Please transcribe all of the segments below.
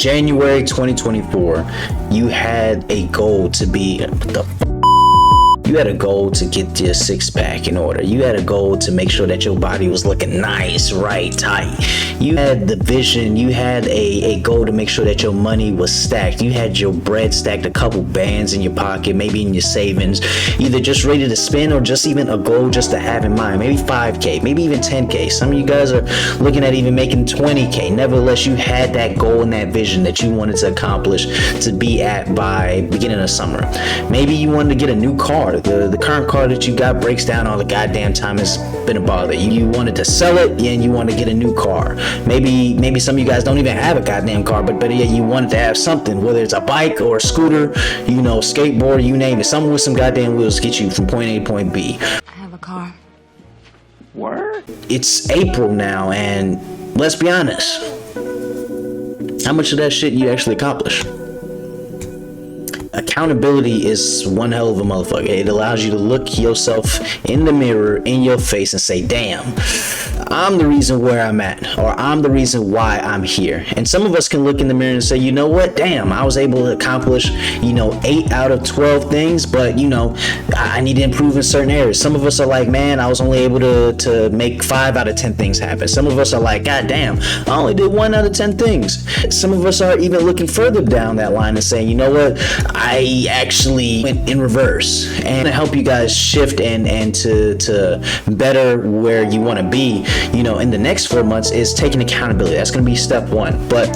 January 2024, you had a goal to be you had a goal to get your six-pack in order. You had a goal to make sure that your body was looking nice, right, tight. You had the vision. You had a goal to make sure that your money was stacked. You had your bread stacked, a couple bands in your pocket, maybe in your savings, either just ready to spend or just even a goal just to have in mind. Maybe 5K, maybe even 10K. Some of you guys are looking at even making 20K. Nevertheless, you had that goal and that vision that you wanted to accomplish to be at by beginning of summer. Maybe you wanted to get a new car. The current car that you got breaks down all the goddamn time. It's been a bother. You wanted to sell it and you want to get a new car. Maybe some of you guys don't even have a goddamn car, but better yet, you wanted to have something, whether it's a bike or a scooter, skateboard, you name it. Something with some goddamn wheels to get you from point A to point B. I have a car. Word? It's April now, and let's be honest. How much of that shit you actually accomplish? Accountability is one hell of a motherfucker. It allows you to look yourself in the mirror, in your face, and say, damn, I'm the reason where I'm at, or I'm the reason why I'm here. And some of us can look in the mirror and say, you know what, damn, I was able to accomplish, 8 out of 12 things, but, I need to improve in certain areas. Some of us are like, man, I was only able to make 5 out of 10 things happen. Some of us are like, god damn, I only did 1 out of 10 things. Some of us are even looking further down that line and saying, you know what, I actually went in reverse. And to help you guys shift and to better where you want to be, in the next 4 months is taking accountability. That's going to be step 1. But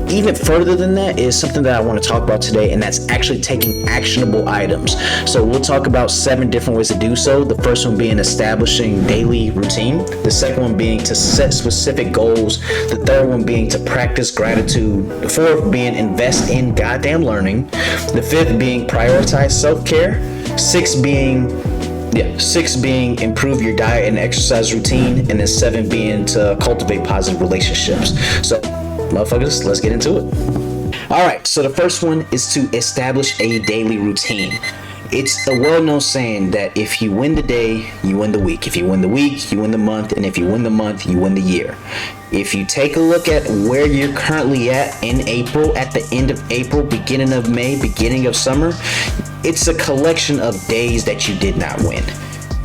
even further than that is something that I want to talk about today, and that's actually taking actionable items. So we'll talk about 7 different ways to do so. The first one being establishing daily routine. The second one being to set specific goals. The third one being to practice gratitude. The fourth being invest in goddamn learning. The fifth being prioritize self-care. Six being improve your diet and exercise routine. And then 7 being to cultivate positive relationships. So motherfuckers, let's get into it. All right, so the first one is to establish a daily routine. It's a well-known saying that if you win the day, you win the week. If you win the week, you win the month. And if you win the month, you win the year. If you take a look at where you're currently at in April, at the end of April, beginning of May, beginning of summer, it's a collection of days that you did not win.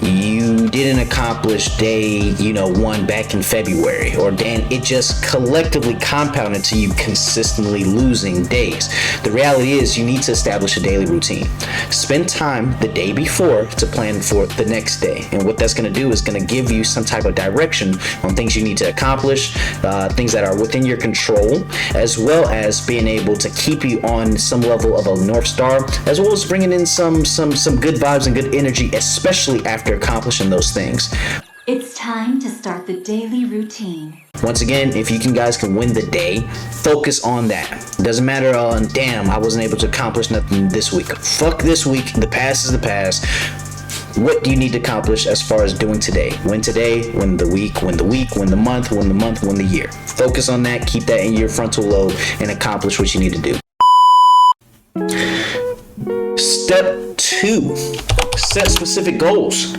You didn't accomplish day, 1 back in February, and it just collectively compounded to you consistently losing days. The reality is you need to establish a daily routine. Spend time the day before to plan for the next day. And what that's going to do is going to give you some type of direction on things you need to accomplish, things that are within your control, as well as being able to keep you on some level of a North Star, as well as bringing in some good vibes and good energy, especially after accomplishing those things. It's time to start the daily routine. Once again, if you guys can win the day, focus on that. Doesn't matter on, damn, I wasn't able to accomplish nothing this week. Fuck this week. The past is the past. What do you need to accomplish as far as doing today? Win today, win the week, win the week, win the month, win the month, win the year. Focus on that. Keep that in your frontal lobe and accomplish what you need to do. Step 2, set specific goals.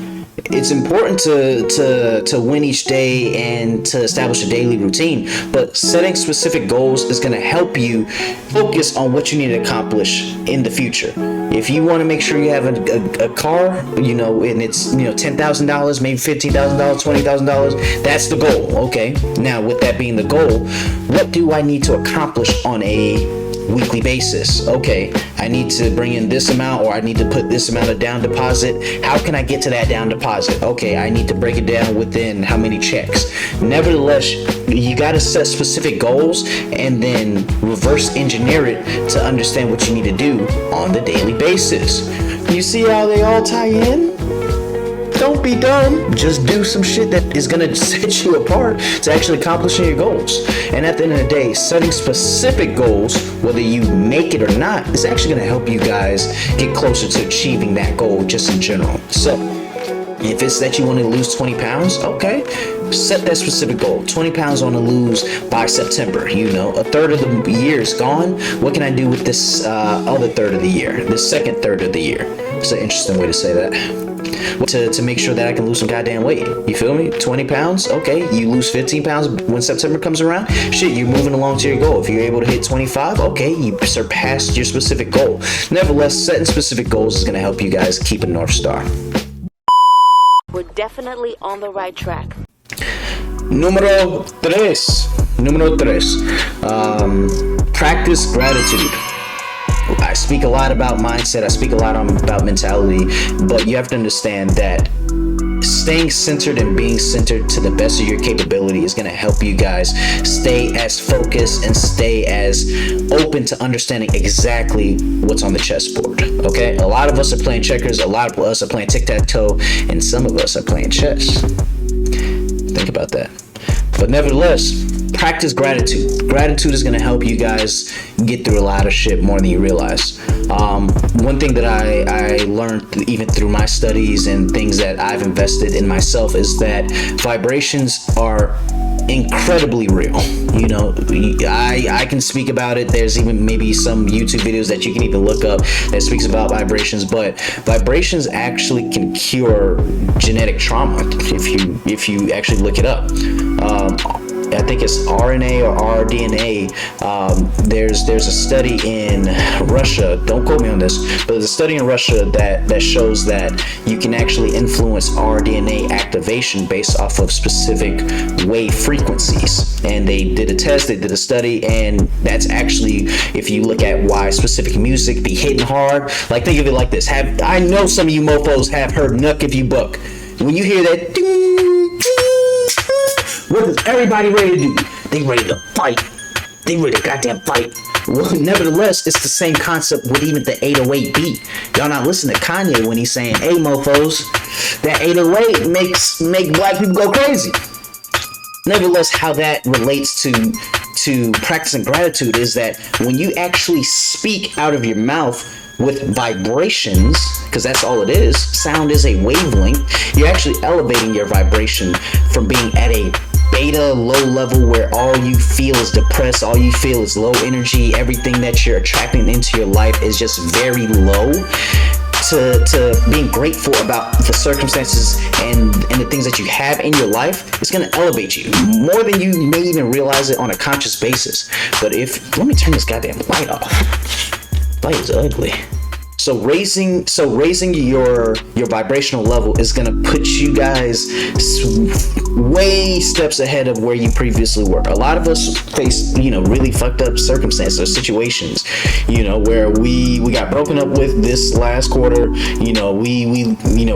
It's important to win each day and to establish a daily routine, but setting specific goals is going to help you focus on what you need to accomplish in the future. If you want to make sure you have a car, and it's $10,000, maybe $15,000, $20,000, that's the goal. Okay. Now, with that being the goal, what do I need to accomplish on a weekly basis? Okay, I need to bring in this amount, or I need to put this amount of down deposit. How can I get to that down deposit? Okay, I need to break it down within how many checks. Nevertheless, you got to set specific goals and then reverse engineer it to understand what you need to do on the daily basis. You see how they all tie in? Don't be dumb. Just do some shit that is going to set you apart to actually accomplishing your goals. And at the end of the day, setting specific goals, whether you make it or not, is actually going to help you guys get closer to achieving that goal just in general. So if it's that you want to lose 20 pounds, okay, set that specific goal. 20 pounds I want to lose by September. A third of the year is gone. What can I do with this other third of the year? The second third of the year. It's an interesting way to say that. to make sure that I can lose some goddamn weight. You feel me? 20 pounds, okay. You lose 15 pounds when September comes around. Shit, you're moving along to your goal. If you're able to hit 25, okay, you surpassed your specific goal. Nevertheless, setting specific goals is going to help you guys keep a North Star. We're definitely on the right track. Número tres. Practice gratitude. I speak a lot about mindset. I speak a lot about mentality, but you have to understand that staying centered and being centered to the best of your capability is going to help you guys stay as focused and stay as open to understanding exactly what's on the chessboard. Okay, a lot of us are playing checkers, a lot of us are playing tic-tac-toe, and some of us are playing chess. Think about that. But nevertheless, practice gratitude. Gratitude is going to help you guys get through a lot of shit more than you realize. One thing that I learned even through my studies and things that I've invested in myself is that vibrations are incredibly real. You know, I can speak about it. There's even maybe some YouTube videos that you can even look up that speaks about vibrations, but vibrations actually can cure genetic trauma if you actually look it up. I think it's RNA or rDNA. There's a study in Russia, don't quote me on this, but there's a study in Russia that shows that you can actually influence rDNA activation based off of specific wave frequencies. And they did a test, they did a study, and that's actually, if you look at why specific music be hitting hard, like think of it like this. I know some of you mofos have heard Nuck If You Buck. When you hear that, what is everybody ready to do? They ready to fight. They ready to goddamn fight. Well, nevertheless, it's the same concept with even the 808 beat. Y'all not listening to Kanye when he's saying, "Hey, mofos, that 808 make black people go crazy." Nevertheless, how that relates to practicing gratitude is that when you actually speak out of your mouth with vibrations, because that's all it is, sound is a wavelength, you're actually elevating your vibration from being at a beta low level where all you feel is depressed, all you feel is low energy, everything that you're attracting into your life is just very low, to being grateful about the circumstances and the things that you have in your life. It's going to elevate you more than you may even realize it on a conscious basis. But let me turn this goddamn light off. Light is ugly. So raising your vibrational level is gonna put you guys way steps ahead of where you previously were. A lot of us face, really fucked up circumstances or situations, where we got broken up with this last quarter. We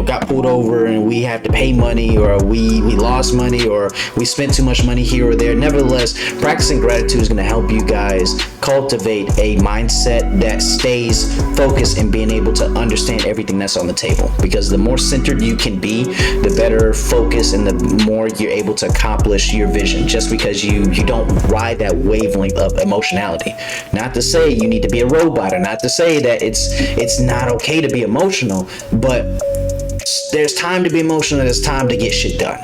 got pulled over and we have to pay money, or we lost money, or we spent too much money here or there. Nevertheless, practicing gratitude is gonna help you guys cultivate a mindset that stays focused and being able to understand everything that's on the table, because the more centered you can be, the better focus and the more you're able to accomplish your vision, just because you don't ride that wavelength of emotionality. Not to say you need to be a robot, or not to say that it's not okay to be emotional, but there's time to be emotional, there's time to get shit done.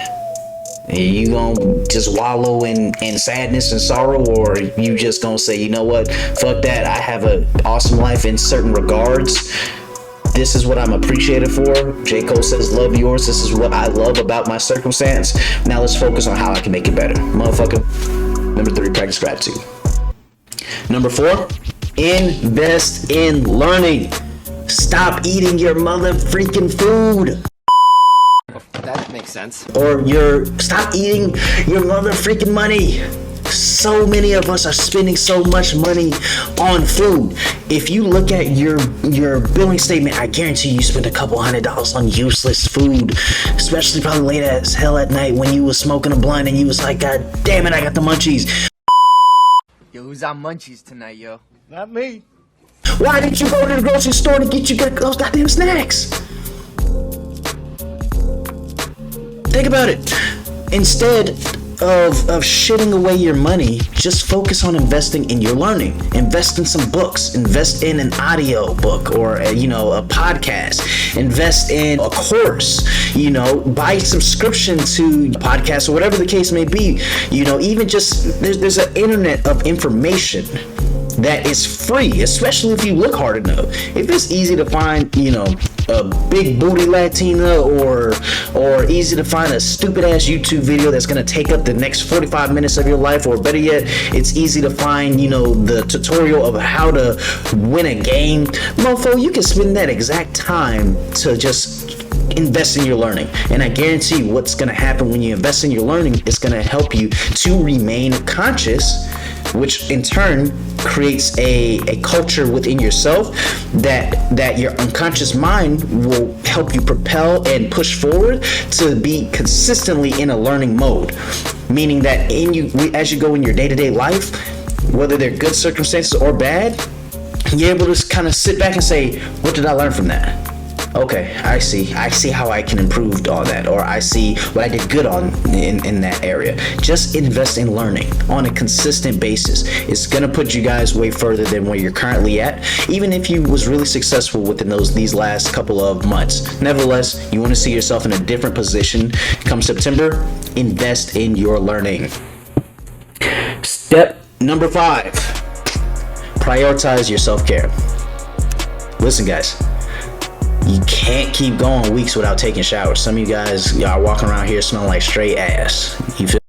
You gonna just wallow in sadness and sorrow, or you just gonna say, you know what, fuck that, I have an awesome life in certain regards. This is what I'm appreciated for. J. Cole says, love yours. This is what I love about my circumstance. Now let's focus on how I can make it better. Motherfucker. Number 3, practice gratitude. Number 4, invest in learning. Stop eating your mother freaking food. That makes sense. Or stop eating your mother freaking money. So many of us are spending so much money on food. If you look at your billing statement, I guarantee you spent a couple $100s on useless food, especially probably late as hell at night when you was smoking a blunt and you was like, God damn it, I got the munchies. Yo, who's on munchies tonight, yo? Not me. Why didn't you go to the grocery store to get you those goddamn snacks? Think about it. Instead of shitting away your money, just focus on investing in your learning. Invest in some books. Invest in an audio book or a podcast. Invest in a course. Buy subscription to podcasts or whatever the case may be. Even just there's an internet of information. that is free, especially if you look hard enough. If it's easy to find, a big booty Latina or easy to find a stupid ass YouTube video that's gonna take up the next 45 minutes of your life, or better yet, it's easy to find, the tutorial of how to win a game, mofo, you can spend that exact time to just invest in your learning. And I guarantee you what's going to happen when you invest in your learning is going to help you to remain conscious, which in turn creates a culture within yourself that your unconscious mind will help you propel and push forward to be consistently in a learning mode. Meaning that as you go in your day-to-day life, whether they're good circumstances or bad, you're able to kind of sit back and say, what did I learn from that? Okay, I see how I can improve on that, or I see what I did good on in that area. Just invest in learning on a consistent basis. It's gonna put you guys way further than where you're currently at, even if you was really successful within these last couple of months. Nevertheless, you want to see yourself in a different position come September. Invest in your learning. Step number 5, prioritize your self-care. Listen, guys, you can't keep going weeks without taking showers. Some of you guys, y'all walking around here smelling like straight ass. You feel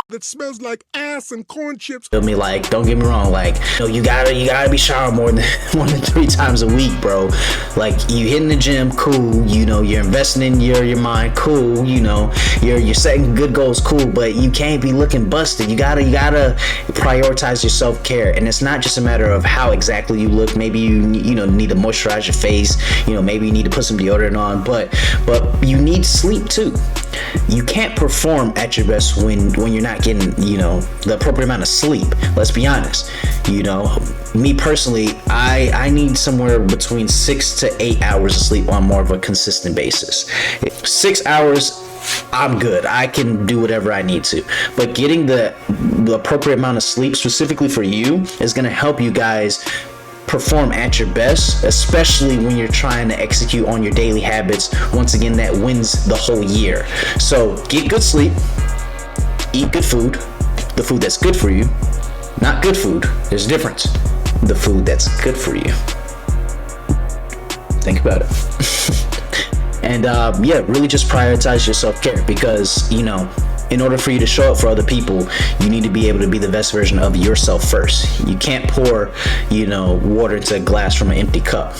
that smells like ass and corn chips. me? Like, don't get me wrong, like, you gotta be showering more than 3 times a week, bro. Like, you hitting the gym, cool, you're investing in your mind, cool, you're setting good goals, cool, but you can't be looking busted. You gotta prioritize your self-care. And it's not just a matter of how exactly you look. Maybe you need to moisturize your face, maybe you need to put some deodorant on, but you need sleep too. You can't perform at your best when you're not getting the appropriate amount of sleep. Let's be honest. Me personally, I need somewhere between 6 to 8 hours of sleep on more of a consistent basis. 6 hours, I'm good. I can do whatever I need to. But getting the appropriate amount of sleep specifically for you is going to help you guys perform at your best, especially when you're trying to execute on your daily habits. Once again, that wins the whole year. So get good sleep, eat good food, the food that's good for you, not good food. There's a difference. The food that's good for you. Think about it. And really just prioritize your self-care, because in order for you to show up for other people, you need to be able to be the best version of yourself first. You can't pour, water into a glass from an empty cup.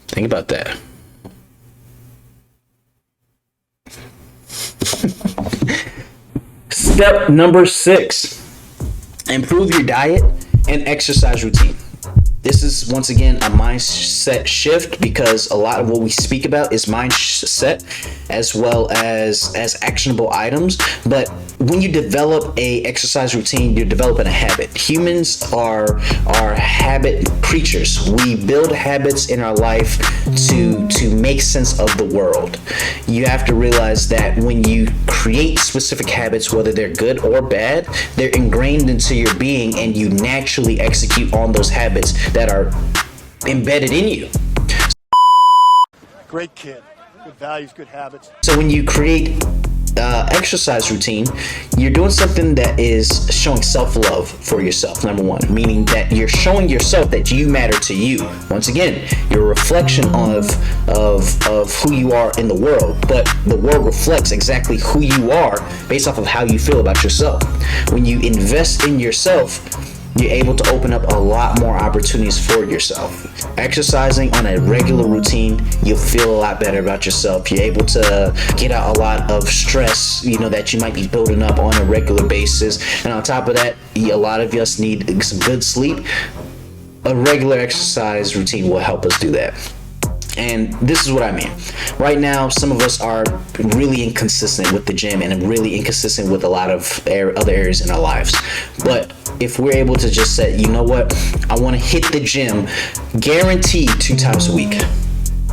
Think about that. Step number 6, improve your diet and exercise routine. This is, once again, a mindset shift, because a lot of what we speak about is mindset as well as actionable items. But when you develop a exercise routine, you're developing a habit. Humans are habit creatures. We build habits in our life to make sense of the world. You have to realize that when you create specific habits, whether they're good or bad, they're ingrained into your being, and you naturally execute on those habits that are embedded in you. Great kid. Good values, good habits. So when you create exercise routine, you're doing something that is showing self-love for yourself, number 1, meaning that you're showing yourself that you matter to you. Once again, you're a reflection of who you are in the world, but the world reflects exactly who you are based off of how you feel about yourself. When you invest in yourself, you're able to open up a lot more opportunities for yourself. Exercising on a regular routine, you'll feel a lot better about yourself. You're able to get out a lot of stress, that you might be building up on a regular basis. And on top of that, a lot of us need some good sleep. A regular exercise routine will help us do that. And this is what I mean. Right now, some of us are really inconsistent with the gym and really inconsistent with a lot of other areas in our lives. But if we're able to just say, you know what, I want to hit the gym, guaranteed 2 times a week.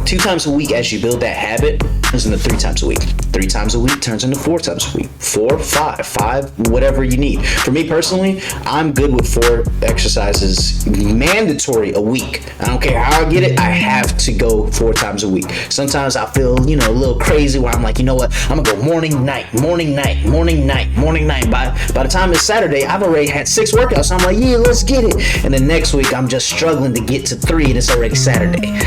2 times a week, as you build that habit, turns into 3 times a week. 3 times a week turns into 4 times a week. 4, 5, whatever you need. For me personally, I'm good with 4 exercises mandatory a week. I don't care how I get it, I have to go 4 times a week. Sometimes I feel, a little crazy where I'm like, you know what, I'm gonna go morning, night, morning, night, morning, night, morning, night. By the time it's Saturday, I've already had 6 workouts. So I'm like, yeah, let's get it. And then next week, I'm just struggling to get to 3 and it's already Saturday.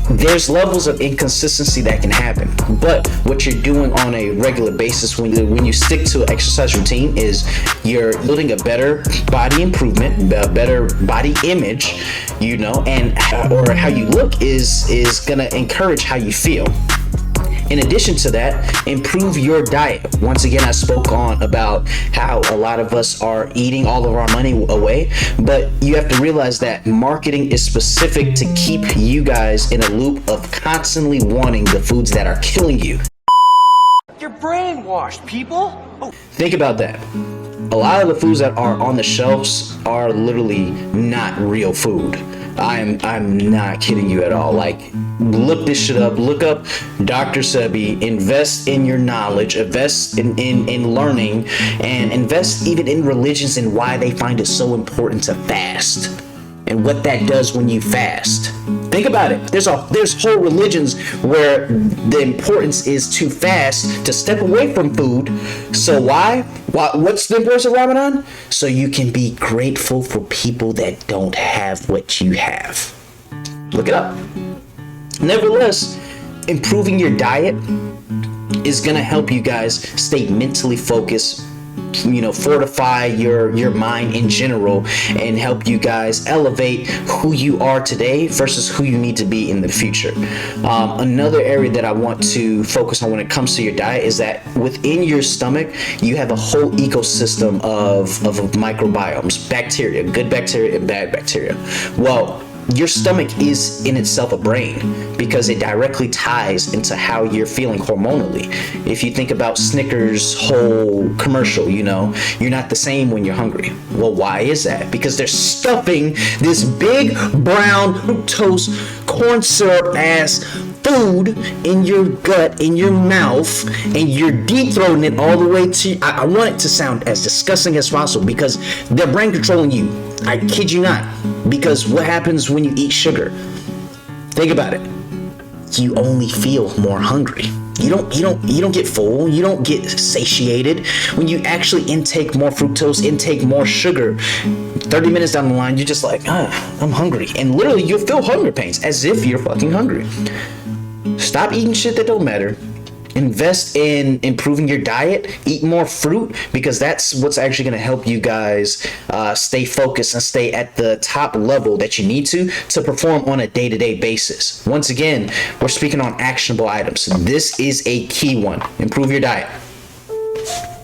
There's levels of inconsistency that can happen, but what you're doing on a regular basis when you stick to an exercise routine is you're building a better body improvement, a better body image, and or how you look is gonna encourage how you feel. In addition to that, improve your diet. Once again, I spoke on about how a lot of us are eating all of our money away, but you have to realize that marketing is specific to keep you guys in a loop of constantly wanting the foods that are killing you. You're brainwashed, people. Think about that. A lot of the foods that are on the shelves are literally not real food. I'm not kidding you at all. Like, look this shit up. Look up Dr. Sebi. Invest in your knowledge. Invest in learning, and invest even in religions and why they find it so important to fast and what that does when you fast. Think about it. There's whole religions where the importance is to fast, to step away from food. So why? What's the importance of Ramadan? So you can be grateful for people that don't have what you have. Look it up. Nevertheless, improving your diet is gonna help you guys stay mentally focused, fortify your mind in general, and help you guys elevate who you are today versus who you need to be in the future. Another area that I want to focus on when it comes to your diet is that within your stomach, you have a whole ecosystem of microbiomes, bacteria, good bacteria and bad bacteria. Well, your stomach is in itself a brain because it directly ties into how you're feeling hormonally. If you think about Snickers' whole commercial, you're not the same when you're hungry. Well, why is that? Because they're stuffing this big brown fructose corn syrup ass food in your gut, in your mouth, and you're deep throating it all the way to, I want it to sound as disgusting as possible because they're brain controlling you. I kid you not. Because what happens when you eat sugar? Think about it. You only feel more hungry. You don't get full. You don't get satiated. When you actually intake more fructose, intake more sugar, 30 minutes down the line, you're just like, I'm hungry. And literally you'll feel hunger pains as if you're fucking hungry. Stop eating shit that don't matter. Invest in improving your diet. Eat more fruit because that's what's actually going to help you guys stay focused and stay at the top level that you need to perform on a day-to-day basis. Once again, we're speaking on actionable items. This is a key one. Improve your diet.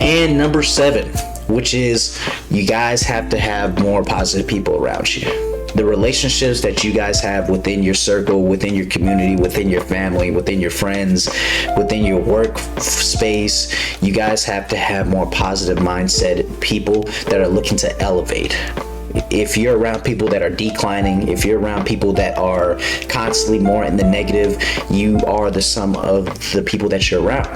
And number 7, which is you guys have to have more positive people around you. The relationships that you guys have within your circle, within your community, within your family, within your friends, within your work space, you guys have to have more positive mindset people that are looking to elevate. If you're around people that are declining, if you're around people that are constantly more in the negative, you are the sum of the people that you're around.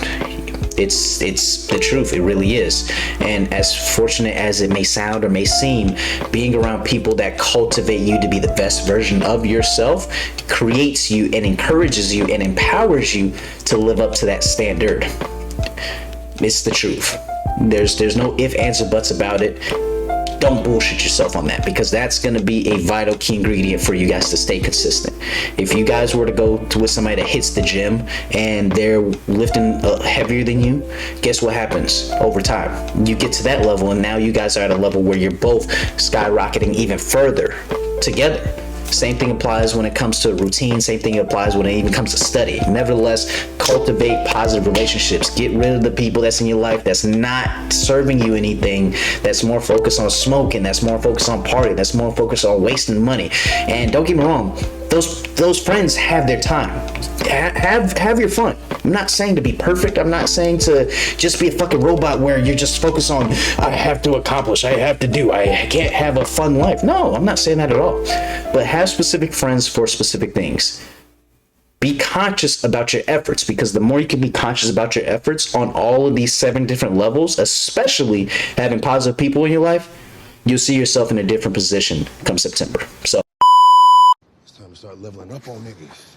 It's the truth. It really is. And as fortunate as it may sound or may seem, being around people that cultivate you to be the best version of yourself creates you and encourages you and empowers you to live up to that standard. It's the truth. There's no ifs, ands, or buts about it. Don't bullshit yourself on that because that's going to be a vital key ingredient for you guys to stay consistent. If you guys were to go with somebody that hits the gym and they're lifting heavier than you, guess what happens over time? You get to that level and now you guys are at a level where you're both skyrocketing even further together. Same thing applies when it comes to routine. Same thing applies when it even comes to study. Nevertheless, cultivate positive relationships. Get rid of the people that's in your life that's not serving you anything, that's more focused on smoking, that's more focused on partying, that's more focused on wasting money. And don't get me wrong, those friends have their time. Have your fun. I'm not saying to be perfect. I'm not saying to just be a fucking robot where you're just focused on, I have to accomplish, I have to do, I can't have a fun life. No, I'm not saying that at all. But have specific friends for specific things. be conscious about your efforts, because the more you can be conscious about your efforts on all of these 7 different levels, especially having positive people in your life, you'll see yourself in a different position come September. So It's time to start leveling up on niggas.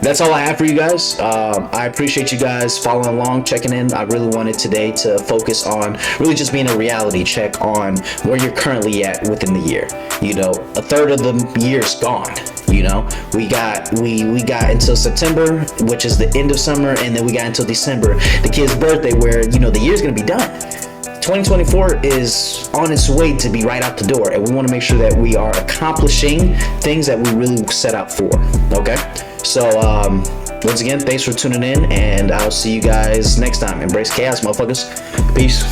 that's all I have for you guys. I appreciate you guys following along, checking in. I really wanted today to focus on really just being a reality check on where you're currently at within the year. You know, a third of the year's gone. You know, we got until September, which is the end of summer, and then we got until December, the kid's birthday, where, you know, the year's gonna be done. 2024 is on its way to be right out the door, and we want to make sure that we are accomplishing things that we really set out for. Okay, so once again, thanks for tuning in, and I'll see you guys next time. Embrace chaos, motherfuckers. Peace.